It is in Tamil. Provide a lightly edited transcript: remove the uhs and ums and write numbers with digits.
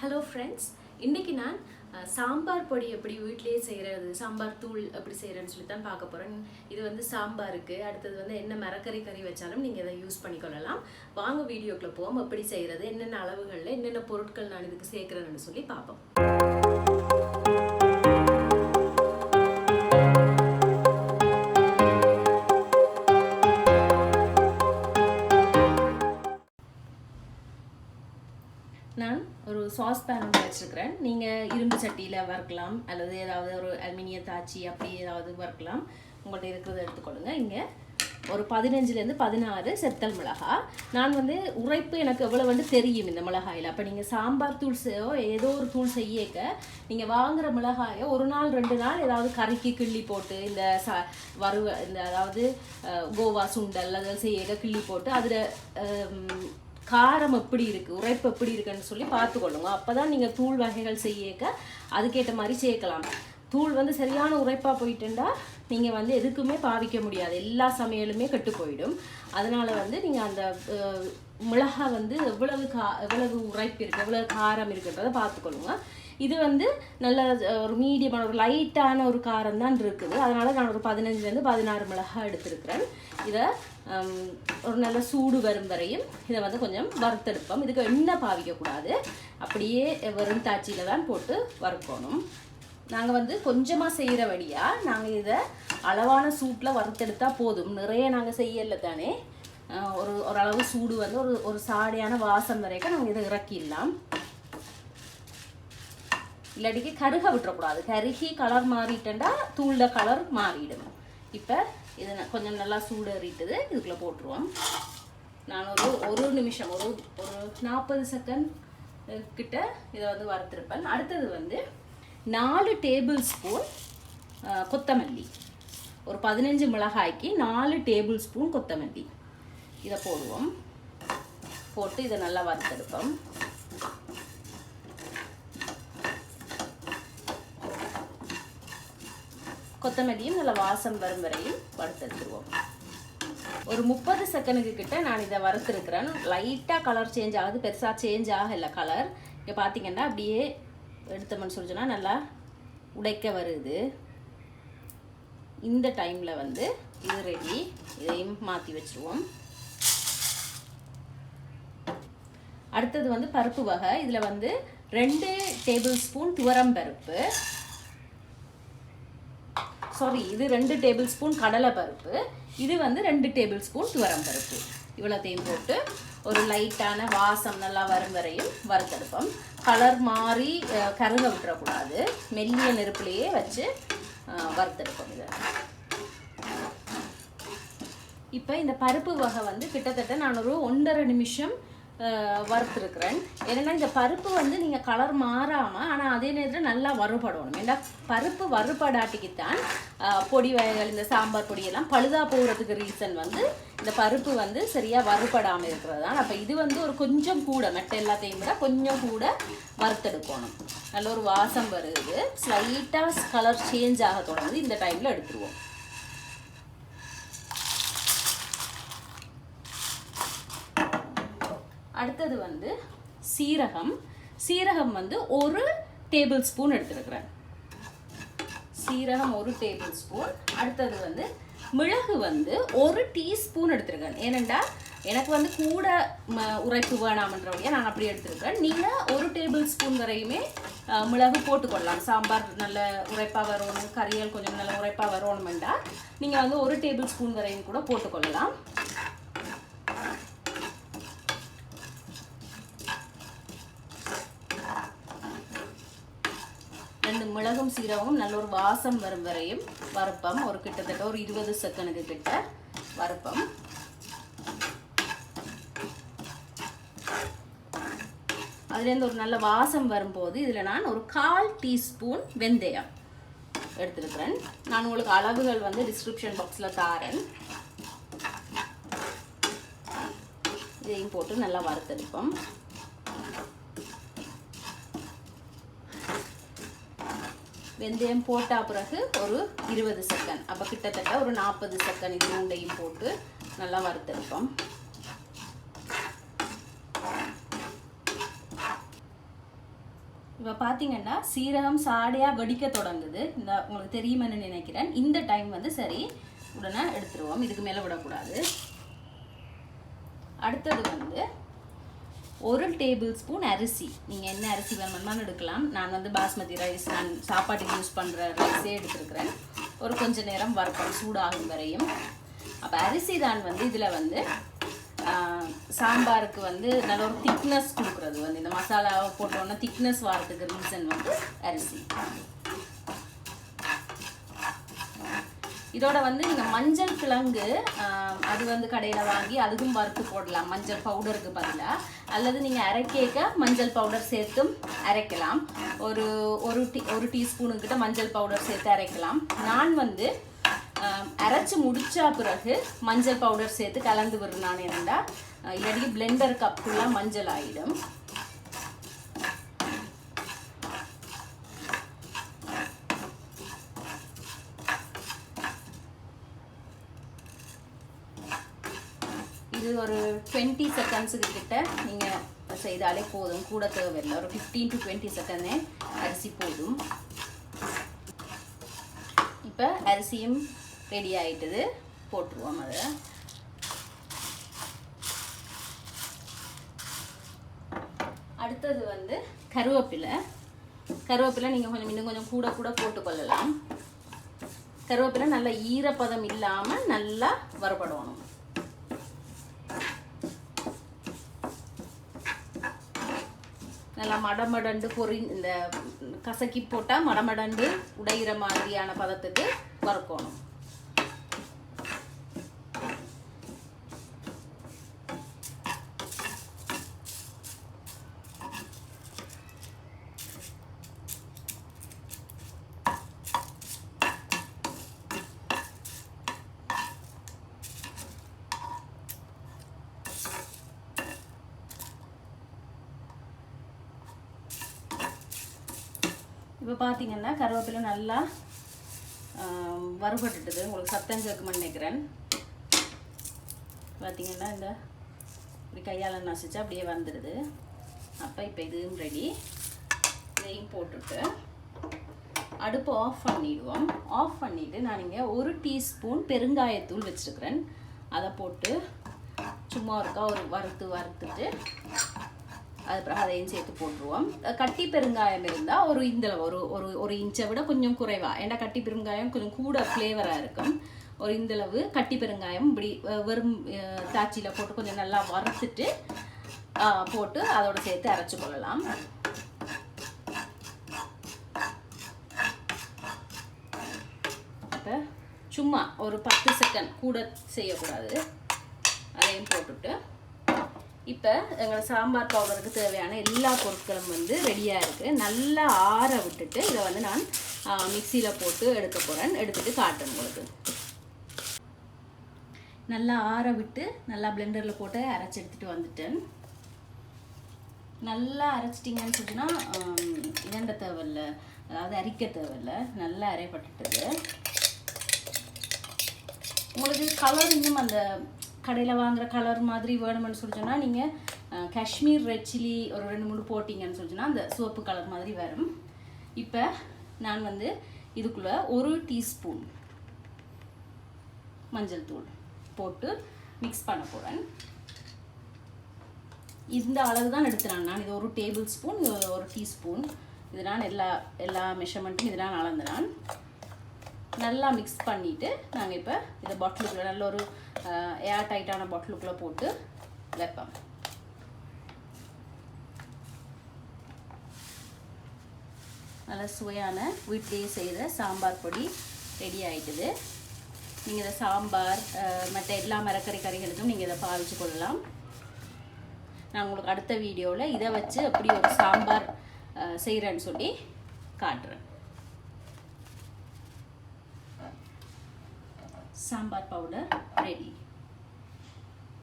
Hello friends, இன்னைக்கு நான் சாம்பார் பொடி எப்படி வீட்லயே செய்யறது சாம்பார் தூள் எப்படி செய்யறதுன்னு சொல்லி தான் பார்க்க போறேன். இது வந்து சாம்பாருக்கு அடுத்து வந்து என்ன மரக்கறி கறி வச்சாலும் நீங்க இத யூஸ் பண்ணிக்கலாம். வாங்க வீடியோக்குள்ள போவோம். எப்படி செய்யறது, என்னென்ன அளவுகள்ல என்னென்ன பொருட்கள் நான் இதுக்கு சேர்க்கறேன்னு சொல்லி பாப்போம். நான் ஒரு சாஸ் பேன் ஒன்று வச்சுருக்கிறேன். நீங்கள் இரும்பு சட்டியில் வறுக்கலாம் அல்லது ஏதாவது ஒரு அலுமினிய தாச்சி அப்படி ஏதாவது வறுக்கலாம். உங்கள்கிட்ட இருக்கிறத எடுத்துக்கொள்ளுங்க. இங்கே ஒரு 15லேருந்து 16 செத்தல் மிளகாய். நான் வந்து உரைப்பு எனக்கு எவ்வளோ வந்து தெரியும் இந்த மிளகாயில். அப்போ நீங்கள் சாம்பார் தூள் ஏதோ ஒரு தூள் செய்யக்க நீங்கள் வாங்குகிற மிளகாயை ஒரு நாள் 2 நாள் ஏதாவது கறிக்கு கிள்ளி போட்டு இந்த இந்த அதாவது கோவா சுண்டல் அதில் செய்ய கிள்ளி போட்டு அதில் காரம் எப்படி இருக்குது, உரைப்பு எப்படி இருக்குன்னு சொல்லி பார்த்துக்கொள்ளுங்க. அப்போ தான் நீங்கள் தூள் வகைகள் செய்யக்க அதுக்கேற்ற மாதிரி சேர்க்கலாம். தூள் வந்து சரியான உரைப்பாக போயிட்டுண்டா நீங்கள் வந்து எதுக்குமே பாவிக்க முடியாது, எல்லா சமையலுமே கெட்டு போயிடும். அதனால் வந்து நீங்கள் அந்த மிளகாய் வந்து எவ்வளவு உரைப்பு இருக்குது, எவ்வளவு காரம் இருக்குன்றதை பார்த்துக்கொள்ளுங்க. இது வந்து நல்ல ஒரு மீடியமான ஒரு லைட்டான ஒரு காரம் தான் இருக்குது. அதனால் நான் ஒரு 15லேருந்து 16 மிளகாய் எடுத்துருக்கிறேன். இதை ஒரு நல்ல சூடு வரும் வரையும் இதை வந்து கொஞ்சம் வறுத்தெடுப்போம். இதுக்கு எண்ணெய் பாவிக்கக்கூடாது, அப்படியே வெறும் தாச்சியில் தான் போட்டு வறுக்கணும். நாங்கள் வந்து கொஞ்சமாக செய்கிற வழியாக நாங்கள் இதை அளவான சூட்டில் வறுத்தெடுத்தால் போதும். நிறைய நாங்கள் செய்யலை தானே, ஓரளவு சூடு வந்து ஒரு சாடியான வாசம் வரைக்கும் நாங்கள் இதை இறக்கிடலாம். இல்லாட்டிக்கு கருக விட்டுறக்கூடாது. கருகி கலர் மாறிட்டா தூளில் கலர் மாறிடும். இப்போ இது கொஞ்சம் நல்லா சூடு ஏறிட்டுது, இதுக்குள்ளே போட்டுருவோம். நான் ஒரு நிமிஷம் ஒரு 40 செகண்ட் கிட்ட இதை வந்து வறுத்திருப்பேன். அடுத்தது வந்து 4 டேபிள் ஸ்பூன் கொத்தமல்லி. ஒரு 15 மிளகாய்க்கு 4 டேபிள் ஸ்பூன் கொத்தமல்லி இதை போடுவோம். போட்டு இதை நல்லா வறுத்தெடுப்போம். கொத்தமல்லியும் நல்ல வாசம் வரும் வரையும் வறுத்தெடுத்துருவோம். ஒரு 30 செகண்டுக்கு கிட்ட நான் இதை வறுத்துருக்கிறேன். லைட்டாக கலர் சேஞ்ச் ஆகுது, பெருசாக சேஞ்ச் ஆகலை கலர். இங்கே பார்த்தீங்கன்னா அப்படியே எடுத்தோம்னு சொல்லிச்சோன்னா நல்லா உடைக்க வருது. இந்த டைமில் வந்து இது ரெடி, இதையும் மாற்றி வச்சுருவோம். அடுத்தது வந்து பருப்பு வகை. இதில் வந்து 2 டேபிள் ஸ்பூன் துவரம் பருப்பு, இது 2 டேபிள் ஸ்பூன் கடலைப்பருப்பு, இது வந்து 2 டேபிள் ஸ்பூன் துவரம் பருப்பு. இவ்வளோத்தையும் போட்டு ஒரு லைட்டான வாசம் நல்லா வரும் வரையும் வறுத்தெடுப்போம். கலர் மாறி கருக விட்டுறக்கூடாது, மெல்லிய நெருப்புலையே வச்சு வறுத்தெடுப்போம். இதை இப்போ இந்த பருப்பு வகை வந்து கிட்டத்தட்ட நான் ஒரு 1.5 நிமிஷம் வறுத்துருக்குறேன். ஏன்னா இந்த பருப்பு வந்து நீங்கள் கலர் மாறாமல் ஆனால் அதே நேரத்தில் நல்லா வறுபடணும். ஏன்னா பருப்பு வறுபடாட்டிக்குத்தான் பொடி வகைகள் இந்த சாம்பார் பொடியெல்லாம் பழுதா போகிறதுக்கு ரீசன் வந்து இந்த பருப்பு வந்து சரியாக வறுபடாமல் இருக்கிறது தான். அப்போ இது வந்து ஒரு கொஞ்சம் கூட மற்ற எல்லாத்தையும் விட கொஞ்சம் கூட வறுத்தெடுக்கணும். நல்ல ஒரு வாசம் வருது, ஸ்லைட்டாக கலர் சேஞ்ச் ஆக தொடங்குது. இந்த டைமில் எடுத்துருவோம். அடுத்தது வந்து சீரகம் வந்து 1 டேபிள் ஸ்பூன் எடுத்துருக்கிறேன். சீரகம் 1 டேபிள் ஸ்பூன். அடுத்தது வந்து மிளகு வந்து 1 டீஸ்பூன் எடுத்துருக்கேன். ஏனெண்டா எனக்கு வந்து கூட உரைப்பு வேணாமன்றவங்க நான் அப்படி எடுத்துருக்கேன். நீங்கள் 1 டேபிள் ஸ்பூன் வரையுமே மிளகு போட்டுக்கொள்ளலாம். சாம்பார் நல்ல உரைப்பாக வரணும், கறியல் கொஞ்சம் நல்ல உரைப்பாக வரணுமெண்டா நீங்கள் வந்து 1 டேபிள் ஸ்பூன் வரையும் கூட போட்டுக்கொள்ளலாம். மிளகும் சீரகமும் நல்ல ஒரு வாசம் வரும் வரையும் வறுப்பம். ஒரு கிட்டத்தட்ட ஒரு 20 செகண்டுக்கு கிட்ட வறுப்பம். அதுலேருந்து ஒரு நல்ல வாசம் வரும்போது இதில் நான் ஒரு 1/4 டீஸ்பூன் வெந்தயம் எடுத்துருக்கிறேன். நான் உங்களுக்கு அளவுகள் வந்து டிஸ்கிரிப்ஷன் பாக்ஸில் தாரேன். இதையும் போட்டு நல்லா வறுத்தெடுப்போம். வெந்தயம் போட்ட பிறகு ஒரு 20 செகண்ட், அப்போ கிட்டத்தட்ட ஒரு 40 செகண்ட் இது மூண்டையும் போட்டு நல்லா வறுத்தெடுப்போம். இப்போ பார்த்தீங்கன்னா சீரகம் சாடையாக வெடிக்க தொடங்குது. இந்த உங்களுக்கு தெரியுமென்னு நினைக்கிறேன். இந்த டைம் வந்து சரி உடனே எடுத்துருவோம். இதுக்கு மேலே விடக்கூடாது. அடுத்தது வந்து 1 டேபிள் ஸ்பூன் அரிசி. நீங்கள் என்ன அரிசி வேணுமானு எடுக்கலாம். நான் வந்து பாஸ்மதி ரைஸ், நான் சாப்பாட்டுக்கு யூஸ் பண்ணுற ரைஸே எடுத்துருக்கிறேன். ஒரு கொஞ்சம் நேரம் வறுப்போம் சூடாகும் வரையும். அப்போ அரிசி தான் வந்து இதில் வந்து சாம்பாருக்கு வந்து நல்ல ஒரு திக்னஸ் கொடுக்குறது. வந்து இந்த மசாலாவை போட்டோன்னா திக்னஸ் வரதுக்கு ரீசன் வந்து அரிசி. இதோட வந்து நீங்கள் மஞ்சள் கிழங்கு அது வந்து கடையில் வாங்கி அதுக்கும் வறுத்து போடலாம் மஞ்சள் பவுடருக்கு பதிலாக. அல்லது நீங்கள் அரைக்கேக்க மஞ்சள் பவுடர் சேர்த்தும் அரைக்கலாம். ஒரு டீஸ்பூனுக்கிட்ட மஞ்சள் பவுடர் சேர்த்து அரைக்கலாம். நான் வந்து அரைச்சி முடிச்சா பிறகு மஞ்சள் பவுடர் சேர்த்து கலந்து விடுறேன். என்னடா இல்லாட்டி பிளெண்டர் கப் ஃபுல்லாக மஞ்சள் ஆகிடும். இது ஒரு 20 செகண்ட்ஸுக்கு கிட்ட நீங்கள் செய்தாலே போதும். கூட தேவையில்லை. ஒரு 15 to 20 செகண்டே அரிசி போதும். இப்போ அரிசியும் ரெடி ஆகிட்டது. போட்டுருவோம் அதை. அடுத்தது வந்து கருவேப்பிலை. நீங்கள் இன்னும் கொஞ்சம் கூட போட்டுக்கொள்ளலாம். கருவேப்பிலை நல்லா ஈரப்பதம் இல்லாமல் நல்லா வறுபடணும். நல்லா மடமடண்டு இந்த கசக்கி போட்டால் மடமடண்டு உடையிற மாதிரியான பதத்துக்கு வறுக்கணும். இப்போ பார்த்தீங்கன்னா கருவேப்பிலை நல்லா வறுபட்டுட்டுது. உங்களுக்கு சத்தம் கேட்குமென்னு நினைக்கிறேன். பார்த்தீங்கன்னா இந்த இப்படி கையால் நசிச்சா அப்படியே வந்துடுது. அப்போ இப்போ இதுவும் ரெடி. இதையும் போட்டுட்டு அடுப்பு ஆஃப் பண்ணிடுவோம். ஆஃப் பண்ணிவிட்டு நான் இங்கே 1 டீஸ்பூன் பெருங்காயத்தூள் வச்சுருக்கிறேன். அதை போட்டு சும்மா ஒரு வறுத்துட்டு அதுக்கப்புறம் அதையும் சேர்த்து போட்டுருவோம். கட்டி பெருங்காயம் இருந்தால் ஒரு இன்ச்சை விட கொஞ்சம் குறைவாக. ஏன்னா கட்டி பெருங்காயம் கொஞ்சம் கூட ஃப்ளேவராக இருக்கும். ஒரு இந்தளவு கட்டி பெருங்காயம் இப்படி வெறும் தாச்சியில் போட்டு கொஞ்சம் நல்லா வறுத்துட்டு போட்டு அதோடு சேர்த்து அரைச்சி கொள்ளலாம். இப்போ சும்மா ஒரு 10 செகண்ட் கூட செய்யக்கூடாது. அதையும் போட்டுட்டு இப்போ எங்கள் சாம்பார் பவுடருக்கு தேவையான எல்லா பொருட்களும் வந்து ரெடியாக இருக்குது. நல்லா ஆற விட்டுட்டு இதை வந்து நான் மிக்சியில் போட்டு எடுக்க போகிறேன். எடுத்துகிட்டு காட்டுறேன் உங்களுக்கு. நல்லா ஆற விட்டு நல்லா பிளெண்டரில் போட்டு அரைச்சி எடுத்துகிட்டு வந்துட்டேன். நல்லா அரைச்சிட்டிங்கன்னு சொன்னால் இரண்ட தேவையில்லை, அதாவது அரிக்க தேவையில்லை. நல்லா அரைப்பட்டுட்டது. உங்களுக்கு கலர் இன்னும் அந்த கடையில் வாங்குகிற கலர் மாதிரி வேணுமென்னு சொல்லிச்சோன்னா நீங்கள் காஷ்மீர் ரெட் சில்லி ஒரு 2-3 போட்டிங்கன்னு சொல்லிச்சோன்னா அந்த சிவப்பு கலர் மாதிரி வரும். இப்போ நான் வந்து இதுக்குள்ளே 1 டீஸ்பூன் மஞ்சள் தூள் போட்டு மிக்ஸ் பண்ண போகிறேன். இந்த அளவு தான் எடுத்துறேன் நான். இது 1 டேபிள் ஸ்பூன், 1 டீஸ்பூன். இது நான் எல்லா மெஷர்மெண்ட்டும் இது நான் அளந்துறேன். நல்லா மிக்ஸ் பண்ணிவிட்டு நாங்கள் இப்போ இதை பாட்டிலுக்குள்ளே நல்ல ஒரு ஏர் டைட்டான பாட்டிலுக்குள்ளே போட்டு வைப்போம். நல்லா சுவையான வீட்டிலேயே செய்த சாம்பார் பொடி ரெடி ஆகிட்டுது. நீங்கள் இதை சாம்பார் மற்ற எல்லா மரக்கறி கறிகளுக்கும் நீங்கள் இதை பாவிச்சு கொள்ளலாம். நான் உங்களுக்கு அடுத்த வீடியோவில் இதை வச்சு எப்படி ஒரு சாம்பார் செய்கிறேன்னு சொல்லி காட்டுறேன். Sambar powder ready.